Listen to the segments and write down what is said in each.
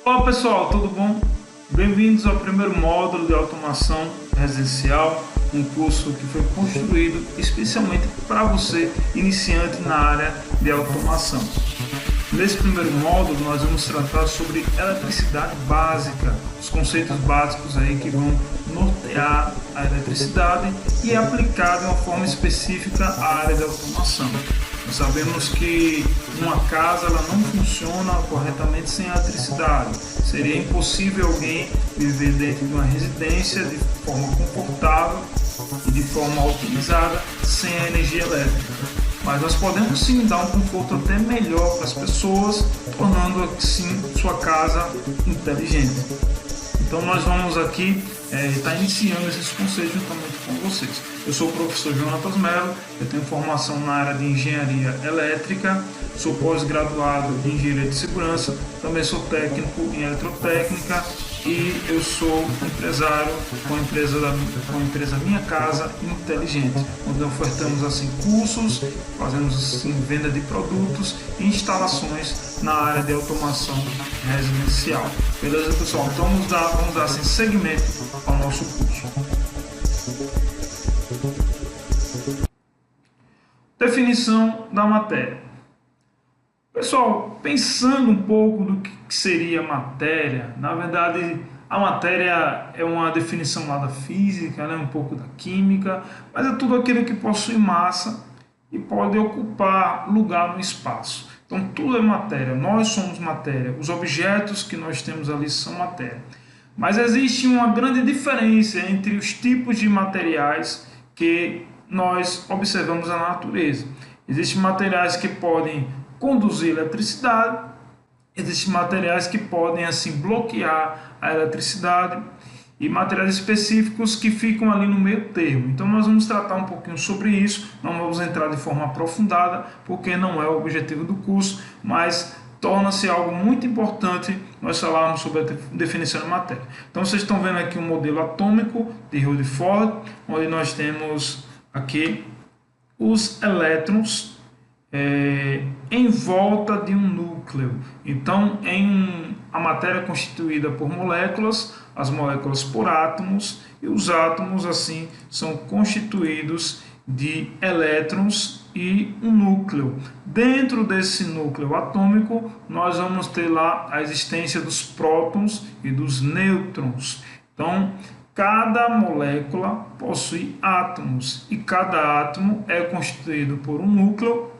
Olá pessoal, tudo bom? Bem-vindos ao primeiro módulo de automação residencial, um curso que foi construído especialmente para você, iniciante na área de automação. Nesse primeiro módulo nós vamos tratar sobre eletricidade básica, os conceitos básicos aí que vão nortear a eletricidade e aplicar de uma forma específica a área de automação. Nós sabemos que uma casa ela não funciona corretamente sem eletricidade. Seria impossível alguém viver dentro de uma residência de forma confortável e de forma otimizada sem a energia elétrica. Mas nós podemos sim dar um conforto até melhor para as pessoas, tornando assim sua casa inteligente. Então nós vamos aqui estar iniciando esses conceitos juntamente com vocês. Eu sou o professor Jonatas Mello, eu tenho formação na área de engenharia elétrica, sou pós-graduado em engenharia de segurança, também sou técnico em eletrotécnica e eu sou empresário com a empresa Minha Casa Inteligente, onde ofertamos assim cursos, fazemos assim venda de produtos e instalações na área de automação residencial. Beleza, pessoal? Então vamos dar assim segmento ao nosso curso. Definição da matéria. Pessoal, pensando um pouco do que seria matéria, na verdade a matéria é uma definição lá da física, né, um pouco da química, mas é tudo aquilo que possui massa e pode ocupar lugar no espaço. Então tudo é matéria, nós somos matéria, os objetos que nós temos ali são matéria. Mas existe uma grande diferença entre os tipos de materiais que nós observamos na natureza. Existem materiais que podem conduzir eletricidade, existem materiais que podem assim bloquear a eletricidade e materiais específicos que ficam ali no meio termo. Então nós vamos tratar um pouquinho sobre isso, não vamos entrar de forma aprofundada, porque não é o objetivo do curso, mas torna-se algo muito importante nós falarmos sobre a definição de matéria. Então vocês estão vendo aqui um modelo atômico de Rutherford, onde nós temos aqui os elétrons em volta de um núcleo. Então a matéria é constituída por moléculas, as moléculas por átomos, e os átomos assim são constituídos de elétrons e um núcleo. Dentro desse núcleo atômico nós vamos ter lá a existência dos prótons e dos nêutrons. Então cada molécula possui átomos e cada átomo é constituído por um núcleo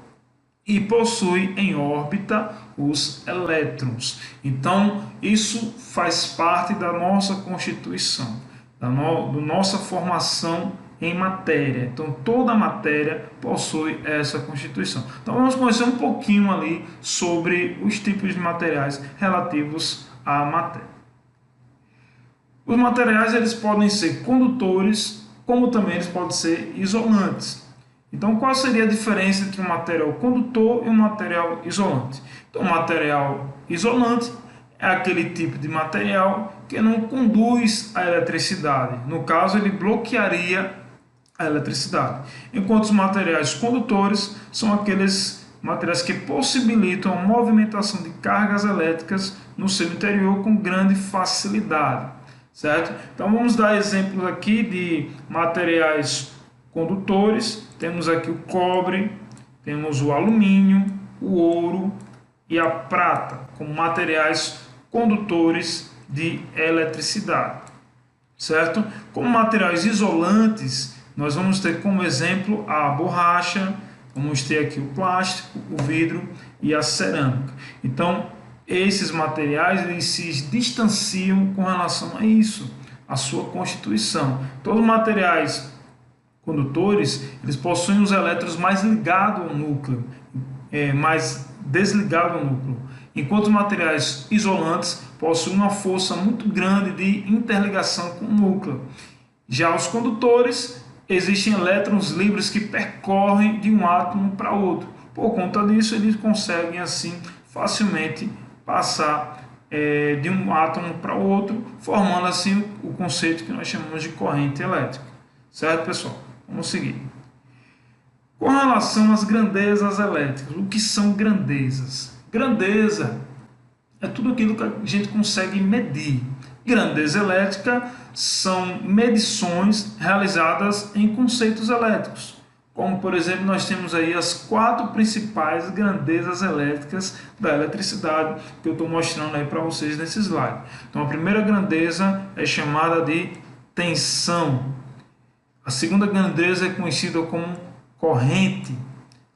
e possui em órbita os elétrons. Então isso faz parte da nossa constituição, da nossa formação em matéria. Então toda matéria possui essa constituição. Então vamos conhecer um pouquinho ali sobre os tipos de materiais relativos à matéria. Os materiais eles podem ser condutores, como também eles podem ser isolantes. Então qual seria a diferença entre um material condutor e um material isolante? Então o material isolante é aquele tipo de material que não conduz a eletricidade. No caso, ele bloquearia a eletricidade. Enquanto os materiais condutores são aqueles materiais que possibilitam a movimentação de cargas elétricas no seu interior com grande facilidade, certo? Então vamos dar exemplos aqui de materiais condutores. Temos aqui o cobre, temos o alumínio, o ouro e a prata como materiais condutores de eletricidade, certo? Como materiais isolantes, nós vamos ter como exemplo a borracha, vamos ter aqui o plástico, o vidro e a cerâmica. Então, esses materiais eles se distanciam com relação a isso, a sua constituição. Todos os materiais condutores, eles possuem os elétrons mais ligados ao núcleo, mais desligados ao núcleo, enquanto os materiais isolantes possuem uma força muito grande de interligação com o núcleo. Já os condutores, existem elétrons livres que percorrem de um átomo para outro. Por conta disso, eles conseguem assim facilmente passar de um átomo para outro, formando assim o conceito que nós chamamos de corrente elétrica. Certo, pessoal? Vamos seguir. Com relação às grandezas elétricas, o que são grandezas? Grandeza é tudo aquilo que a gente consegue medir. Grandeza elétrica são medições realizadas em conceitos elétricos, como por exemplo nós temos aí as 4 principais grandezas elétricas da eletricidade que eu estou mostrando aí para vocês nesse slide. Então a primeira grandeza é chamada de tensão, a segunda grandeza é conhecida como corrente,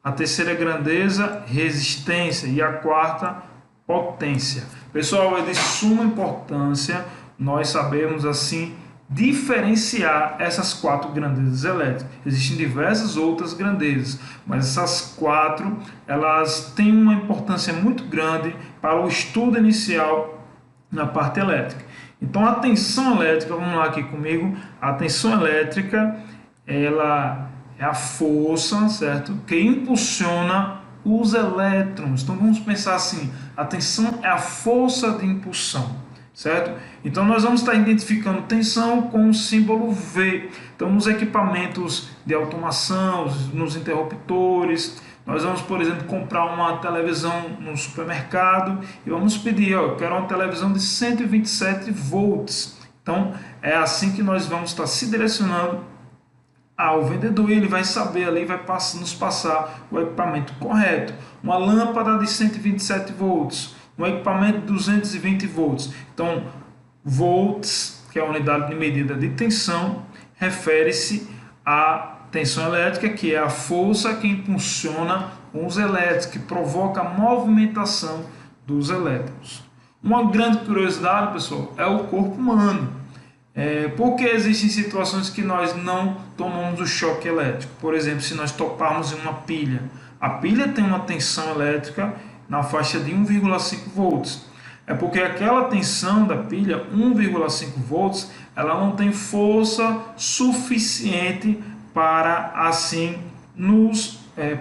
a terceira grandeza resistência e a quarta potência. Pessoal, é de suma importância nós sabermos assim diferenciar essas 4 grandezas elétricas. Existem diversas outras grandezas, mas essas 4 elas têm uma importância muito grande para o estudo inicial na parte elétrica. Então a tensão elétrica, vamos lá aqui comigo, a tensão elétrica ela é a força, certo, que impulsiona os elétrons. Então vamos pensar assim, a tensão é a força de impulsão, certo? Então nós vamos estar identificando tensão com o símbolo V. Então nos equipamentos de automação, nos interruptores, nós vamos, por exemplo, comprar uma televisão no supermercado e vamos pedir, ó, eu quero uma televisão de 127 volts. Então é assim que nós vamos estar se direcionando ao vendedor, e ele vai saber ali, vai nos passar o equipamento correto. Uma lâmpada de 127 volts, um equipamento de 220 volts. Então, volts, que é a unidade de medida de tensão, refere-se à tensão elétrica, que é a força que impulsiona os elétrons, que provoca a movimentação dos elétrons. Uma grande curiosidade, pessoal, é o corpo humano. Porque existem situações que nós não tomamos o choque elétrico. Por exemplo, se nós toparmos em uma pilha. A pilha tem uma tensão elétrica na faixa de 1,5 volts. É porque aquela tensão da pilha, 1,5 volts, ela não tem força suficiente para assim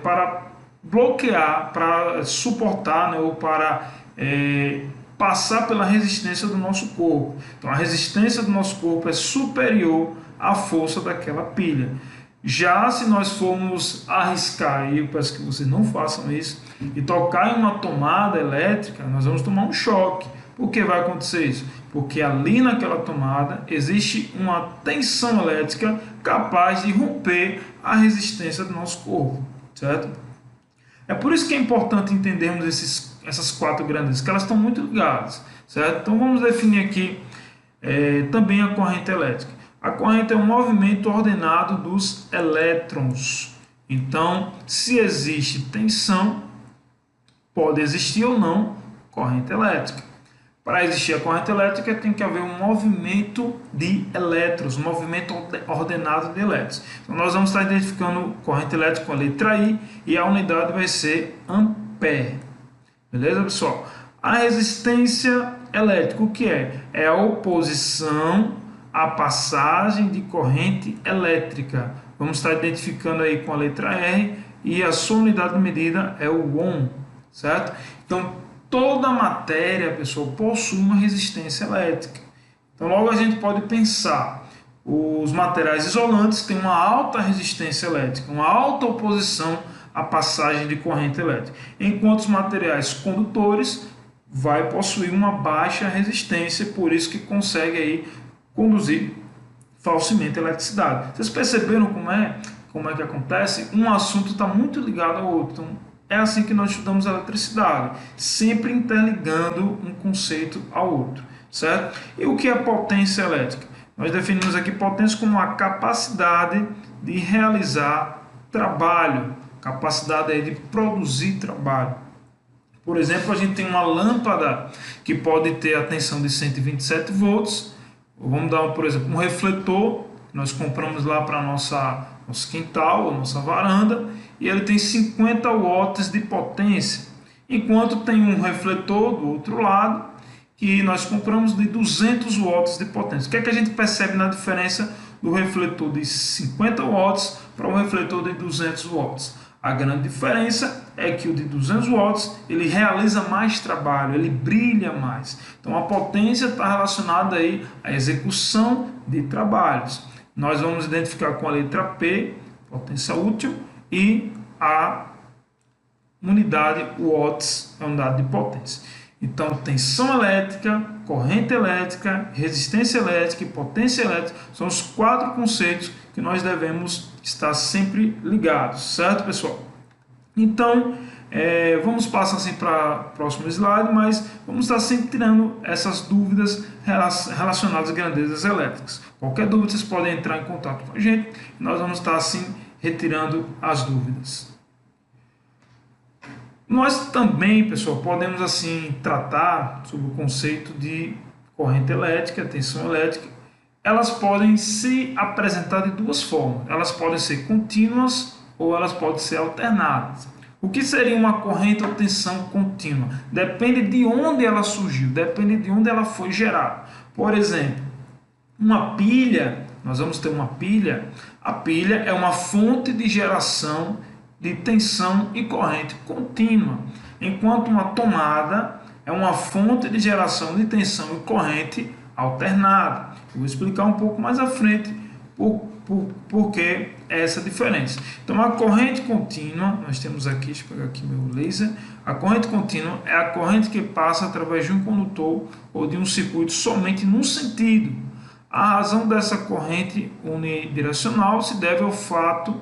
para bloquear, para suportar, né, ou para passar pela resistência do nosso corpo. Então a resistência do nosso corpo é superior à força daquela pilha. Já se nós formos arriscar, e eu peço que vocês não façam isso, e tocar em uma tomada elétrica, nós vamos tomar um choque. Por que vai acontecer isso? Porque ali naquela tomada existe uma tensão elétrica capaz de romper a resistência do nosso corpo, certo? É por isso que é importante entendermos essas 4 grandezas, que elas estão muito ligadas, certo? Então vamos definir aqui também a corrente elétrica. A corrente é um movimento ordenado dos elétrons. Então, se existe tensão, pode existir ou não corrente elétrica. Para existir a corrente elétrica, tem que haver um movimento de elétrons, um movimento ordenado de elétrons. Então, nós vamos estar identificando corrente elétrica com a letra I e a unidade vai ser ampere. Beleza, pessoal? A resistência elétrica, o que é? É a oposição à passagem de corrente elétrica. Vamos estar identificando aí com a letra R e a sua unidade de medida é o ohm, certo? Então, toda matéria, pessoal, possui uma resistência elétrica. Então, logo a gente pode pensar, os materiais isolantes têm uma alta resistência elétrica, uma alta oposição à passagem de corrente elétrica, enquanto os materiais condutores vai possuir uma baixa resistência, por isso que consegue aí conduzir facilmente a eletricidade. Vocês perceberam como é que acontece? Um assunto está muito ligado ao outro. Então, é assim que nós estudamos a eletricidade, sempre interligando um conceito ao outro, certo? E o que é potência elétrica? Nós definimos aqui potência como a capacidade de realizar trabalho, capacidade aí de produzir trabalho. Por exemplo, a gente tem uma lâmpada que pode ter a tensão de 127 volts. Vamos dar, por exemplo, um refletor que nós compramos lá para nosso quintal, nossa varanda, e ele tem 50 watts de potência, enquanto tem um refletor do outro lado que nós compramos de 200 watts de potência. O que é que a gente percebe na diferença do refletor de 50 watts para um refletor de 200 watts? A grande diferença é que o de 200 watts ele realiza mais trabalho, ele brilha mais. Então a potência está relacionada aí à execução de trabalhos. Nós vamos identificar com a letra P, potência útil, e a unidade watts, a unidade de potência. Então, tensão elétrica, corrente elétrica, resistência elétrica e potência elétrica são os 4 conceitos que nós devemos estar sempre ligados, certo, pessoal? Então, vamos passar assim para o próximo slide, mas vamos estar sempre tirando essas dúvidas relacionadas a grandezas elétricas. Qualquer dúvida, vocês podem entrar em contato com a gente e nós vamos estar assim retirando as dúvidas. Nós também, pessoal, podemos assim tratar sobre o conceito de corrente elétrica, tensão elétrica. Elas podem se apresentar de duas formas. Elas podem ser contínuas ou elas podem ser alternadas. O que seria uma corrente ou tensão contínua? Depende de onde ela surgiu, depende de onde ela foi gerada. Por exemplo, uma pilha, nós vamos ter uma pilha. A pilha é uma fonte de geração de tensão e corrente contínua, enquanto uma tomada é uma fonte de geração de tensão e corrente alternada. Eu vou explicar um pouco mais à frente por que essa diferença. Então, a corrente contínua, nós temos aqui, deixa eu pegar aqui meu laser, a corrente contínua é a corrente que passa através de um condutor ou de um circuito somente num sentido. A razão dessa corrente unidirecional se deve ao fato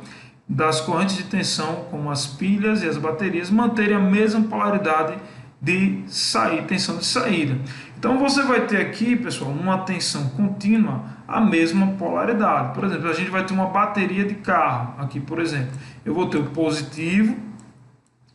das correntes de tensão, como as pilhas e as baterias, manterem a mesma polaridade de tensão de saída. Então você vai ter aqui, pessoal, numa tensão contínua, a mesma polaridade. Por exemplo, a gente vai ter uma bateria de carro, aqui por exemplo, eu vou ter o positivo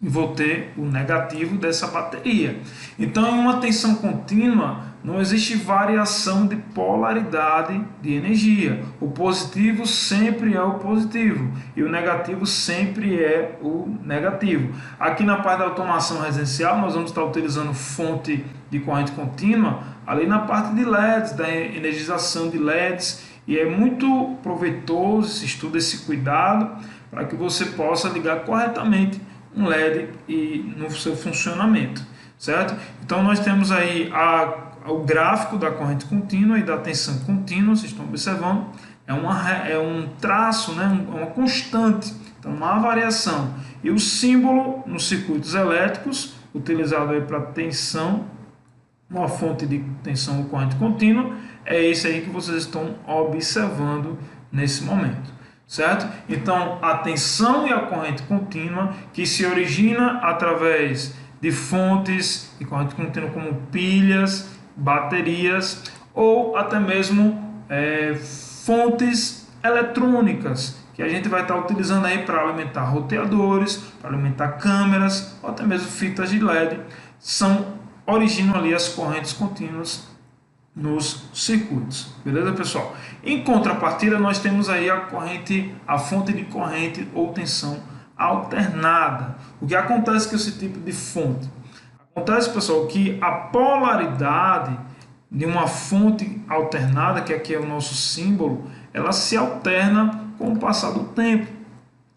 e vou ter o negativo dessa bateria. Então, em uma tensão contínua, não existe variação de polaridade de energia. O positivo sempre é o positivo e o negativo sempre é o negativo. Aqui na parte da automação residencial, nós vamos estar utilizando fonte de corrente contínua ali na parte de LEDs, da energização de LEDs, e é muito proveitoso esse estudo, esse cuidado, para que você possa ligar corretamente um LED e no seu funcionamento, certo? Então nós temos aí o gráfico da corrente contínua e da tensão contínua, vocês estão observando, é um traço, né? Uma constante, então não há variação. E o símbolo nos circuitos elétricos, utilizado aí para tensão, uma fonte de tensão ou corrente contínua, é esse aí que vocês estão observando nesse momento. Certo? Então, a tensão e a corrente contínua, que se origina através de fontes de corrente contínua como pilhas, baterias ou até mesmo fontes eletrônicas, que a gente vai estar utilizando aí para alimentar roteadores, para alimentar câmeras ou até mesmo fitas de LED, originam ali as correntes contínuas nos circuitos, beleza, pessoal? Em contrapartida, nós temos aí a fonte de corrente ou tensão alternada. O que acontece com esse tipo de fonte? Acontece, pessoal, que a polaridade de uma fonte alternada, que aqui é o nosso símbolo, ela se alterna com o passar do tempo.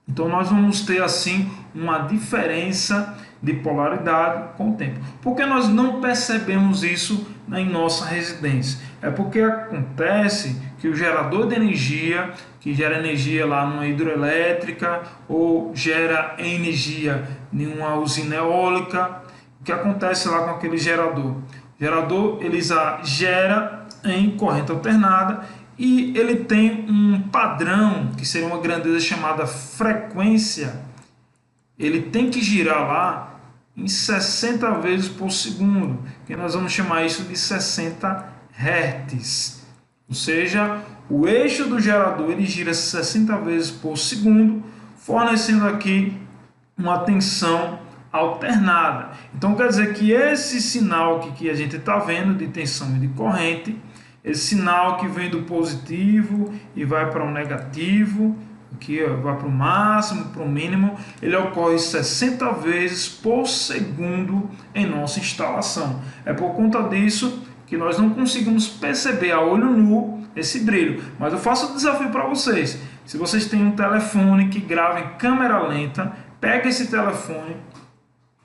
Então nós vamos ter assim uma diferença de polaridade com o tempo. Por que nós não percebemos isso em nossa residência? É porque acontece que o gerador de energia, que gera energia lá numa hidroelétrica ou gera energia em uma usina eólica, o que acontece lá com aquele gerador? O gerador ele gera em corrente alternada e ele tem um padrão, que seria uma grandeza chamada frequência. Ele tem que girar lá em 60 vezes por segundo, que nós vamos chamar isso de 60 Hz. Ou seja, o eixo do gerador ele gira 60 vezes por segundo, fornecendo aqui uma tensão alternada. Então quer dizer que esse sinal que a gente está vendo de tensão e de corrente, esse sinal que vem do positivo e vai para o negativo, aqui vai para o máximo, para o mínimo, ele ocorre 60 vezes por segundo em nossa instalação. É por conta disso que nós não conseguimos perceber a olho nu esse brilho. Mas eu faço um desafio para vocês. Se vocês têm um telefone que grava em câmera lenta, pega esse telefone,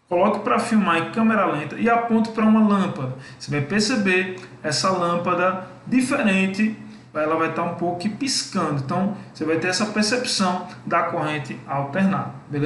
coloque para filmar em câmera lenta e aponte para uma lâmpada. Você vai perceber essa lâmpada diferente, ela vai estar um pouco piscando. Então, você vai ter essa percepção da corrente alternada. Beleza?